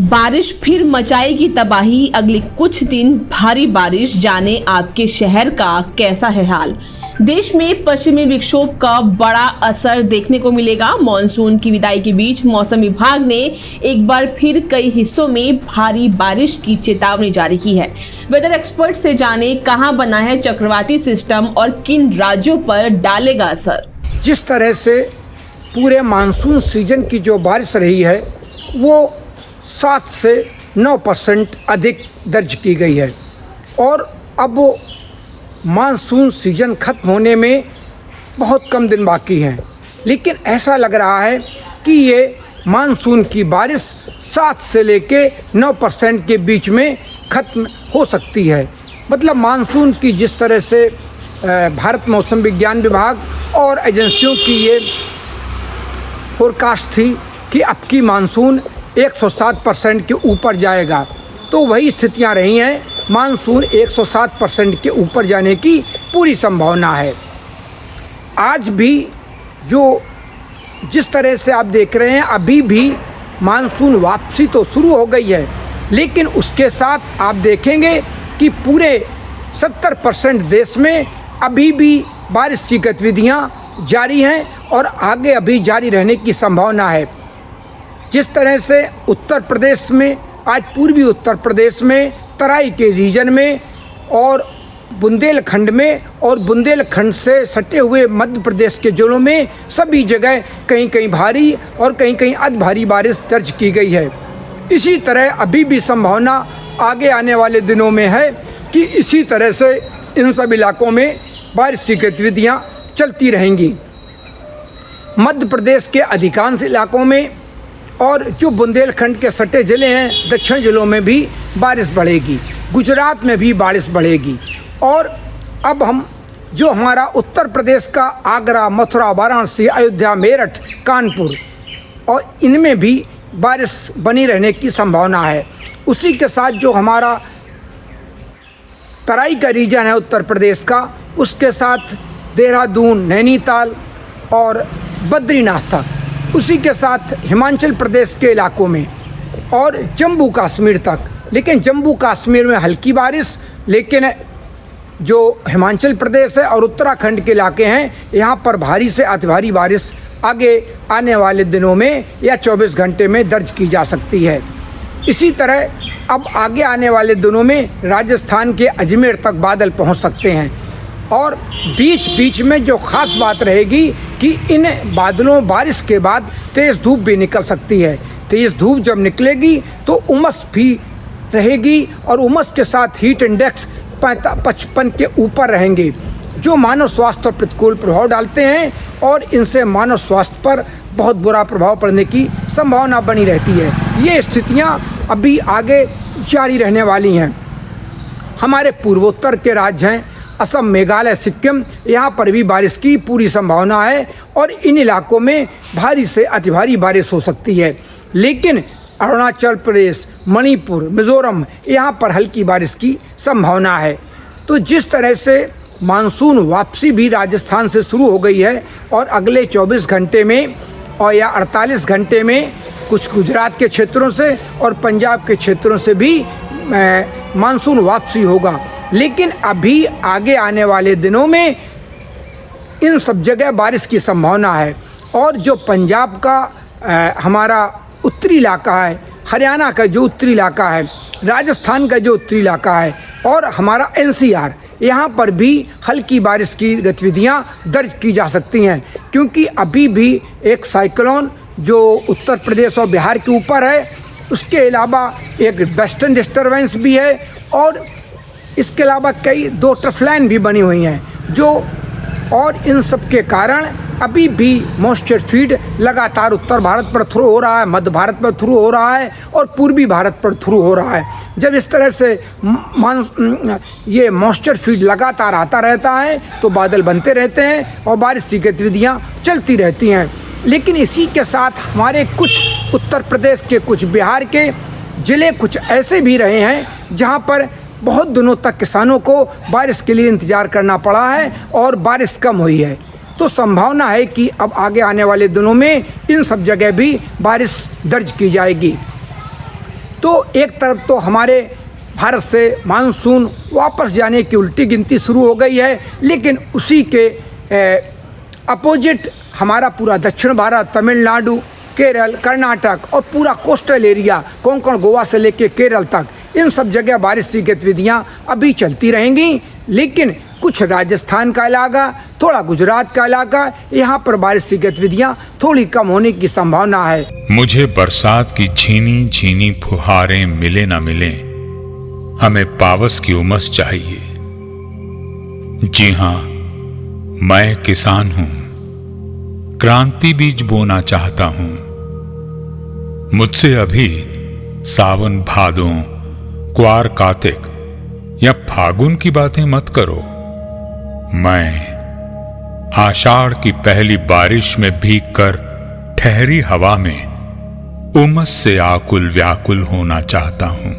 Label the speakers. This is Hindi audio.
Speaker 1: बारिश फिर मचाएगी तबाही। अगले कुछ दिन भारी बारिश, जाने आपके शहर का कैसा है हाल। देश में पश्चिमी विक्षोभ का बड़ा असर देखने को मिलेगा। मॉनसून की विदाई के बीच मौसम विभाग ने एक बार फिर कई हिस्सों में भारी बारिश की चेतावनी जारी की है। वेदर एक्सपर्ट से जाने कहां बना है चक्रवाती सिस्टम और किन राज्यों पर डालेगा असर।
Speaker 2: जिस तरह से पूरे मानसून सीजन की जो बारिश रही है वो 7 से 9% अधिक दर्ज की गई है और अब मानसून सीजन ख़त्म होने में बहुत कम दिन बाकी हैं, लेकिन ऐसा लग रहा है कि ये मानसून की बारिश 7 से लेके 9% के बीच में ख़त्म हो सकती है। मतलब मानसून की जिस तरह से भारत मौसम विज्ञान विभाग और एजेंसियों की ये फोरकास्ट थी कि अब की मानसून 107% के ऊपर जाएगा, तो वही स्थितियां रही हैं। मानसून 107% के ऊपर जाने की पूरी संभावना है। आज भी जिस तरह से आप देख रहे हैं, अभी भी मानसून वापसी तो शुरू हो गई है, लेकिन उसके साथ आप देखेंगे कि पूरे 70% देश में अभी भी बारिश की गतिविधियां जारी हैं और आगे अभी जारी रहने की संभावना है। जिस तरह से उत्तर प्रदेश में, आज पूर्वी उत्तर प्रदेश में, तराई के रीजन में और बुंदेलखंड में और बुंदेलखंड से सटे हुए मध्य प्रदेश के जिलों में सभी जगह कहीं कहीं भारी और कहीं कहीं अति भारी बारिश दर्ज की गई है। इसी तरह अभी भी संभावना आगे आने वाले दिनों में है कि इसी तरह से इन सब इलाकों में बारिश की गतिविधियाँ चलती रहेंगी। मध्य प्रदेश के अधिकांश इलाकों में और जो बुंदेलखंड के सटे ज़िले हैं, दक्षिण ज़िलों में भी बारिश बढ़ेगी। गुजरात में भी बारिश बढ़ेगी। और अब हम जो हमारा उत्तर प्रदेश का आगरा, मथुरा, वाराणसी, अयोध्या, मेरठ, कानपुर और इनमें भी बारिश बनी रहने की संभावना है। उसी के साथ जो हमारा तराई का रीजन है उत्तर प्रदेश का, उसके साथ देहरादून, नैनीताल और बद्रीनाथ तक, उसी के साथ हिमाचल प्रदेश के इलाकों में और जम्मू कश्मीर तक। लेकिन जम्मू कश्मीर में हल्की बारिश, लेकिन जो हिमाचल प्रदेश है और उत्तराखंड के इलाके हैं, यहाँ पर भारी से अति भारी बारिश आगे आने वाले दिनों में या 24 घंटे में दर्ज की जा सकती है। इसी तरह अब आगे आने वाले दिनों में राजस्थान के अजमेर तक बादल पहुँच सकते हैं और बीच बीच में जो ख़ास बात रहेगी कि इन बादलों बारिश के बाद तेज़ धूप भी निकल सकती है। तेज़ धूप जब निकलेगी तो उमस भी रहेगी और उमस के साथ हीट इंडेक्स 55 के ऊपर रहेंगे, जो मानव स्वास्थ्य पर प्रतिकूल प्रभाव डालते हैं और इनसे मानव स्वास्थ्य पर बहुत बुरा प्रभाव पड़ने की संभावना बनी रहती है। ये स्थितियाँ अभी आगे जारी रहने वाली हैं। हमारे पूर्वोत्तर के राज्य हैं असम, मेघालय, सिक्किम, यहाँ पर भी बारिश की पूरी संभावना है और इन इलाकों में भारी से अति भारी बारिश हो सकती है। लेकिन अरुणाचल प्रदेश, मणिपुर, मिज़ोरम, यहाँ पर हल्की बारिश की संभावना है। तो जिस तरह से मानसून वापसी भी राजस्थान से शुरू हो गई है और अगले 24 घंटे में और या 48 घंटे में कुछ गुजरात के क्षेत्रों से और पंजाब के क्षेत्रों से भी मानसून वापसी होगा। लेकिन अभी आगे आने वाले दिनों में इन सब जगह बारिश की संभावना है और जो पंजाब का हमारा उत्तरी इलाका है, हरियाणा का जो उत्तरी इलाका है, राजस्थान का जो उत्तरी इलाका है और हमारा NCR, यहाँ पर भी हल्की बारिश की गतिविधियाँ दर्ज की जा सकती हैं, क्योंकि अभी भी एक साइक्लोन जो उत्तर प्रदेश और बिहार के ऊपर है, उसके अलावा एक वेस्टर्न डिस्टर्बेंस भी है और इसके अलावा कई 2 ट्रफलाइन भी बनी हुई हैं और इन सब के कारण अभी भी मॉइस्चर फीड लगातार उत्तर भारत पर थ्रू हो रहा है, मध्य भारत पर थ्रू हो रहा है और पूर्वी भारत पर थ्रू हो रहा है। जब इस तरह से ये मॉइस्चर फीड लगातार आता रहता है तो बादल बनते रहते हैं और बारिश की गतिविधियाँ चलती रहती हैं। लेकिन इसी के साथ हमारे कुछ उत्तर प्रदेश के, कुछ बिहार के ज़िले कुछ ऐसे भी रहे हैं जहाँ पर बहुत दिनों तक किसानों को बारिश के लिए इंतज़ार करना पड़ा है और बारिश कम हुई है। तो संभावना है कि अब आगे आने वाले दिनों में इन सब जगह भी बारिश दर्ज की जाएगी। तो एक तरफ तो हमारे भारत से मानसून वापस जाने की उल्टी गिनती शुरू हो गई है, लेकिन उसी के अपोजिट हमारा पूरा दक्षिण भारत, तमिलनाडु, केरल, कर्नाटक और पूरा कोस्टल एरिया, कोंकण, गोवा से लेकर केरल तक, इन सब जगह बारिश की गतिविधियाँ अभी चलती रहेंगी। लेकिन कुछ राजस्थान का इलाका, थोड़ा गुजरात का इलाका, यहाँ पर बारिश की गतिविधियाँ थोड़ी कम होने की संभावना है।
Speaker 3: मुझे बरसात की झीनी झीनी फुहारें मिले ना मिले, हमें पावस की उमस चाहिए। जी हाँ, मैं किसान हूं, क्रांति बीज बोना चाहता हूं। मुझसे अभी सावन, भादों, क्वार, कार्तिक या फागुन की बातें मत करो। मैं आषाढ़ की पहली बारिश में भीगकर ठहरी हवा में उमस से आकुल व्याकुल होना चाहता हूं।